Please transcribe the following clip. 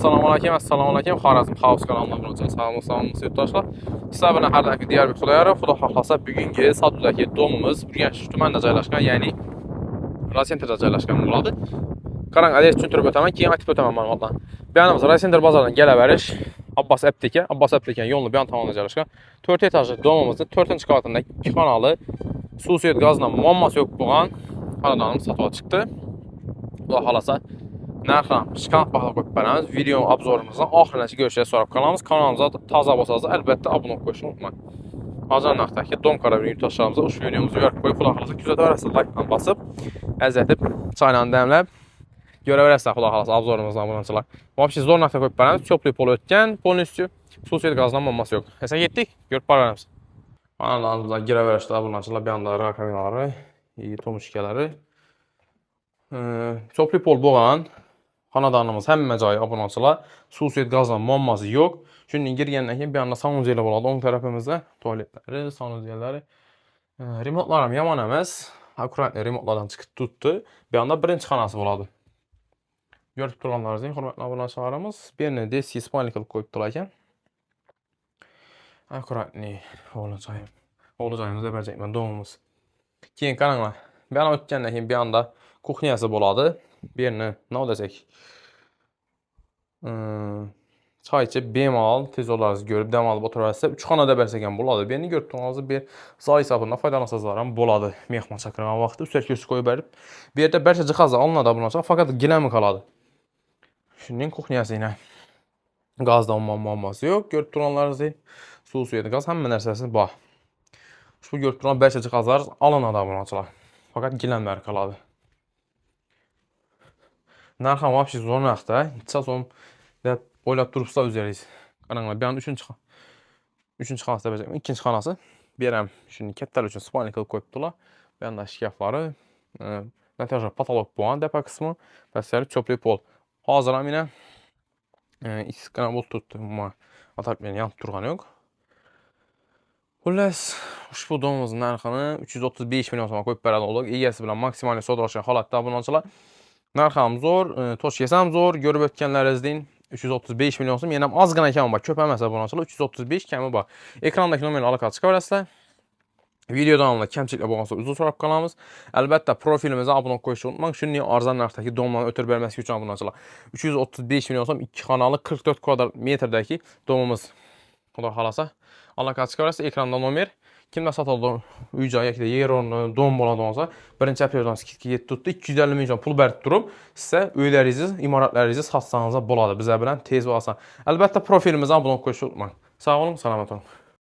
Assalamu alaykum. Xorazm House kanalına abunə sağolun yurttaşlar. Sizə belə hər dəqiqə digər bir xudayarı, xuda xahlasa bugünkü Sadudakı domumuz Urganch tumanında joylashgan, yəni Raysenterdə joylashgan bo'ladi. Qarang, adres tushuntirib o'taman, keyin aytib o'taman ma'lumotlarni. Buyanimiz Raysenter bozoridan kelaverish, Abbas Apteka yo'lning buyon tomonida joylashgan 4 etajli domimizning 4-qavatında 2 xonalı, suv suyut gazdan muammosi yo'q bo'lgan xonadonimiz sotuvga chiqdi. Xudo xolasa narxdan chiqan baho qo'yib beramiz. Video obzorumuzdan oxirigacha görüşəcək so'rab qolamiz. Kanalımıza taza bo'lsangiz albatta abunə olub qo'yishni unutmayın. Hozir naqdaki dom qarabini yurttaşlarımıza ushbu videomuzu yo'q qo'yib, xudo xolasa kuzataverasizlar, like-dan basıb, əzətib, çayla dəmləb görəverəsizlər xudo xolasa obzorumuzdan abunəçilər. Vəbşi zor naqda qoyub beramiz. Çöplük pol ötən, polnüstü suv suyut gazdan olması yo'q. Həsə getdik, görüb baramiz. Kanalımıza girəverəsizlər abunəçilər, bir anda rakamları, tomuşkaları. Çöplük pol boğan xonadonimiz həmmə joyi abunəçilər, suv suyut gazdan muammosi yo'q. Shundan girgandan keyin bir anda sanuzellar bo'ladi o'ng tarafimizda, tualetlari, sanuzellari. Remontlar ham yomon emas. Akkuratli remontlardan chiqib turibdi. Bir anda birinchi xonasi bo'ladi. Görüb turganlaringizdek, hurmatli obunachilarimiz, bir yerni deski spalni qilib qo'yibdilar ekan. Akkuratli o'g'li-joyimiz deb aytayman, domimiz. Keyin qaranglar, bir anda o'tgandan keyin bir anda kuxnyasi bo'ladi. Bir yerini nima desak, çay içib bemalol tez olarsiz görüb dam olib o'tiraverasiz. 3 xonada bersak ham bo'ladi. Bir yerini görüb turganingizda bir zoy hisobidan foydalansangizlar ham bo'ladi. Mehmon chaqirgan vaqtda üstəlik qo'yib berib, bu yerda barcha jihozlar olinadi bunaqa, faqat gilami qoladi. Shundan kuxnyasi yana gazdan muammosi yo'q. Görüb turganlaringizdek, suv suyut gaz hamma narsasi bor. Ushbu görüb turgan barcha jihozlar olinadi bunaqa. Faqat gilamlar qoladi. Narx ham vəbşi zo'r narxda. Necha so'm deb o'ylab turibsizlar o'zingiz. Qaranglar, bu yoqda 3-chi xonasi deb aytayman. 2-chi xonasi. Bu ham shuni kattalar uchun spalni qilib qo'yibdilar. Bu yoqda shkaflari, natija patolog bo'lgan depa qismi, pastlari cho'pli pol. Hozir ham yana issiqqina bo'lib turibdi. Umuman atab meni yonib turgani yo'q. Xullas, ushbu domimizning narxini 335 million so'mga qo'yib beradi ular. Egasi bilan maksimal sotishgan holatda obunachilar. Narx ham zo'r, to'shkasi ham zo'r. Görüb o'tganlaringizdan 335 million so'm, yana ham ozgina kami bor. Ko'p emas obunachilar, 335 kami bor. Ekrandagi nomerni aloqa chiqaverasizlar. Video davomida kamchiliklar bo'lgansa uzr so'rab qolamiz. Albatta profilimizga obuna bo'lib qo'yishni unutmang. Shunday arzon narxdagi domlarni o'tirib bermaslik uchun obunachilar. 335 million so'm 2 xonali 44 kvadrat metrdagi domimiz. Xudo xolasa aloqa chiqaverasiz. Ekranda nomer. Kimda sotadi uy-joy yoki yer o'rni dom bo'ladi bo'lsa, birinchi apeldan skidka yetib turibdi. 250 million pul berib turib, sizga uylaringizni, imoratlaringizni sotsangiz bo'ladi. Bizlar bilan tez va oson. Albatta profilimizga obuna bo'lib qo'yishni unutmang. Sog' bo'ling, salomat bo'ling.